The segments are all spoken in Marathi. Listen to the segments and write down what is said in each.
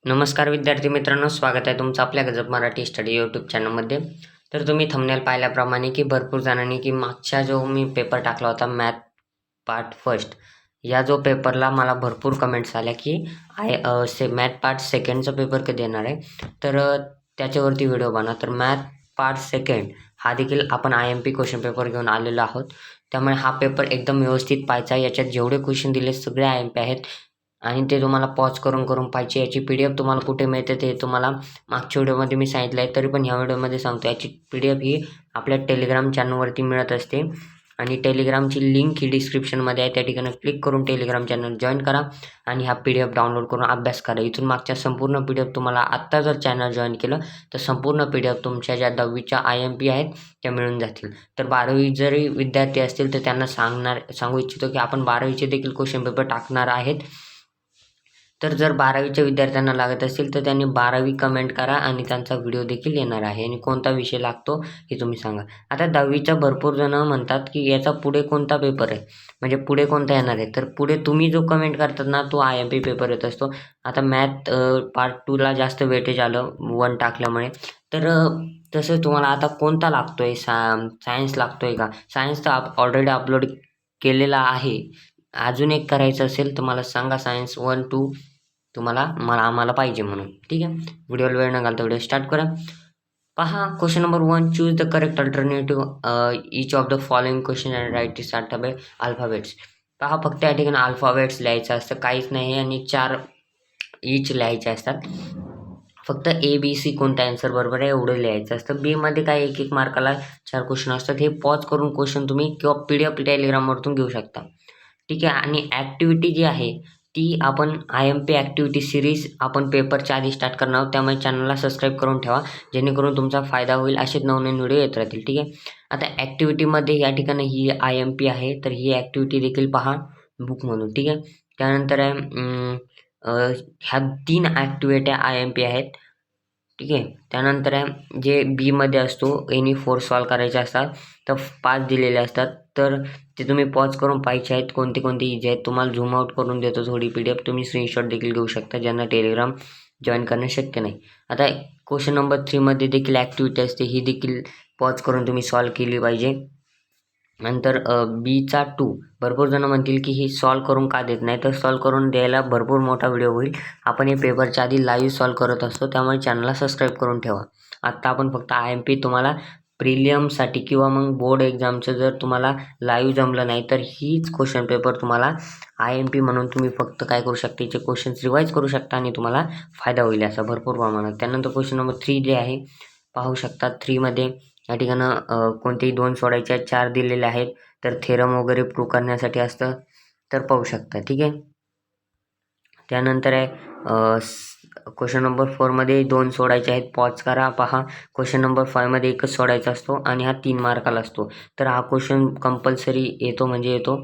नमस्कार विद्यार्थी मित्रांनो, स्वागत आहे तुमचं आपल्या गजब मराठी स्टडी यूट्यूब चॅनलमध्ये. तर तुम्ही थंबनेल पाहिल्याप्रमाणे की भरपूर जणांनी की मागच्या जो मी पेपर टाकला होता मॅथ पार्ट फर्स्ट, या जो पेपरला मला भरपूर कमेंट्स आल्या की मॅथ पार्ट सेकंडचा पेपर कधी येणार आहे. तर त्याच्यावरती व्हिडिओ बनवा. तर मॅथ पार्ट सेकंड हा देखील आपण IMP क्वेश्चन पेपर घेऊन आलेलो आहोत. त्यामुळे हा पेपर एकदम व्यवस्थित पाहायचा. याच्यात जेवढे क्वेश्चन दिले सगळे IMP आहेत आणि ते तुम्हाला पॉज करून करून पाहिजे. याची PDF तुम्हाला कुठे मिळते ते तुम्हाला मागच्या व्हिडिओमध्ये मी सांगितलं आहे, तरी पण ह्या व्हिडिओमध्ये सांगतो. याची PDF ही आपल्या टेलिग्राम चॅनलवरती मिळत असते आणि टेलिग्रामची लिंक ही डिस्क्रिप्शनमध्ये आहे. त्या ठिकाणी क्लिक करून टेलिग्राम चॅनल जॉईन करा आणि हा PDF डाउनलोड करून अभ्यास करा. इथून मागच्या संपूर्ण PDF तुम्हाला आत्ता जर चॅनल जॉईन केलं तर संपूर्ण PDF तुमच्या ज्या 10वीच्या IMP आहेत त्या मिळून जातील. तर 12वी जरी विद्यार्थी असतील तर त्यांना सांगू इच्छितो की आपण 12वीचे देखील क्वेश्चन पेपर टाकणार आहेत. तर जर 12वीच्या विद्यार्थ्यांना लागत असतील तर त्यांनी 12वी कमेंट करा आणि त्यांचा व्हिडिओ देखील येणार आहे आणि कोणता विषय लागतो हे तुम्ही सांगा. आता 10वीचा भरपूर जण म्हणतात की याचा पुढे कोणता पेपर आहे, म्हणजे पुढे कोणता येणार आहे. तर पुढे तुम्ही जो कमेंट करतात ना तो IMP पेपर येत असतो. आता मॅथ पार्ट 2ला जास्त वेटेज आलं 1 टाकल्यामुळे. तर तसं तुम्हाला आता कोणता लागतोय, सायन्स लागतोय का? सायन्स तर ऑलरेडी अपलोड केलेला आहे. अजून एक करायचं असेल तर मला सांगा. सायन्स 1, 2 आम्हाला पाहिजे म्हणून. ठीक आहे, व्हिडिओला वेळ न घालता व्हिडिओ स्टार्ट करा. पहा, question number 1, choose the correct alternative each of the following question and write the startable alphabets. पहा, फक्त या ठिकाणी अल्फाबेट्स लिहायचं असतं, काहीच नाही आणि 4 ईच लिहायचे असतात. फक्त ABC कोणता आन्सर बरोबर आहे एवढं लिहायचं असतं. B मध्ये काय 1-1 मार्काला 4 क्वेश्चन असतात. हे पॉज करून क्वेश्चन तुम्ही किंवा PDF टेलिग्रामवरतून घेऊ शकता. ठीक आहे, आणि ॲक्टिव्हिटी जी आहे ती आपण IMP ॲक्टिव्हिटी सिरीज आपण पेपरच्या आधी स्टार्ट करणार आहोत. त्यामुळे चॅनलला सबस्क्राईब करून ठेवा जेणेकरून तुमचा फायदा होईल. असेच नवनवीन व्हिडिओ येत राहतील. ठीक आहे, आता ॲक्टिव्हिटीमध्ये या ठिकाणी ही IMP आहे, तर ही ॲक्टिव्हिटी देखील पहा बुक म्हणून. ठीक आहे, त्यानंतर ह्या 3 ॲक्टिव्हिट्या IMP आहेत. ठीक आहे, त्यानंतर जे Bमध्ये असतो एनी 4 सॉल्व करायचे असतात, तर 5 दिलेले असतात. तर ते तुम्ही पॉज करून पाहिजे आहेत कोणते कोणते इजी आहेत. तुम्हाला झूम आउट करून देतो थोडी PDF, तुम्ही स्क्रीनशॉट देखील घेऊ शकता ज्यांना टेलिग्राम जॉईन करणं शक्य नाही. आता क्वेश्चन नंबर 3मध्ये देखील ॲक्टिव्हिटी असते, ही देखील पॉज करून तुम्ही सॉल्व केली पाहिजे. नंतर Bचा 2, भरपूर जण म्हणतील की ही सॉल्व करून का देत नाही, तर सॉल्व करून द्यायला भरपूर मोठा व्हिडिओ होईल. आपण हे पेपरच्या आधी लाईव्ह सॉल्व करत असतो, त्यामुळे चॅनलला सबस्क्राईब करून ठेवा. आत्ता आपण फक्त IMP तुम्हाला प्रिलियमसाठी किंवा मग बोर्ड एक्झामचं जर तुम्हाला लाईव्ह जमलं नाही तर हीच क्वेश्चन पेपर तुम्हाला IMP म्हणून तुम्ही फक्त काय करू शकता, याचे क्वेश्चन्स रिवाईज करू शकता आणि तुम्हाला फायदा होईल असा भरपूर प्रमाणात. त्यानंतर क्वेश्चन नंबर 3 जे आहे पाहू शकता. 3मध्ये या ठिकाणं कोणतेही 2 सोडायचे आहेत, 4 दिलेले आहेत. तर थेरम वगैरे प्रूव्ह करण्यासाठी असतं, तर पाहू शकता. ठीक आहे, त्यानंतर आहे क्वेश्चन नंबर 4मध्ये 2 सोडायचे आहेत, पॉज करा. पहा, क्वेश्चन नंबर 5मध्ये एकच सोडायचा असतो आणि हा 3 मार्काला असतो. तर हा क्वेश्चन कंपल्सरी येतो म्हणजे येतो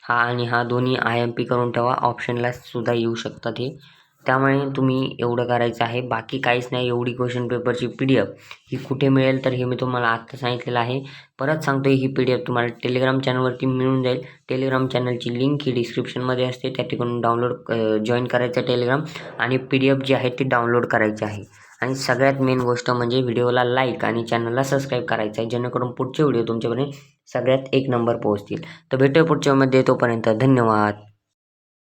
हा, आणि हा दोन्ही IMP करून ठेवा. ऑप्शनला सुद्धा येऊ शकतात हे, त्यामुळे तुम्ही एवढं करायचं आहे, बाकी काहीच नाही. एवढी क्वेश्चन पेपरची PDF ही कुठे मिळेल, तर हे मी तुम्हाला आत्ता सांगितलेलं आहे. परत सांगतो, ही PDF तुम्हाला टेलिग्राम चॅनलवरती मिळून जाईल. टेलिग्राम चॅनलची लिंक ही डिस्क्रिप्शनमध्ये असते, त्या ठिकाणी डाउनलोड जॉईन करायचं टेलिग्राम आणि PDF जी आहे ती डाउनलोड करायची आहे. आणि सगळ्यात मेन गोष्ट म्हणजे व्हिडिओला लाईक आणि चॅनलला सबस्क्राईब करायचं आहे, जेणेकरून पुढचे व्हिडिओ तुमच्यापर्यंत सगळ्यात 1 नंबर पोहोचतील. तर भेटूया पुढच्या व्हिडिओमध्ये, तोपर्यंत धन्यवाद.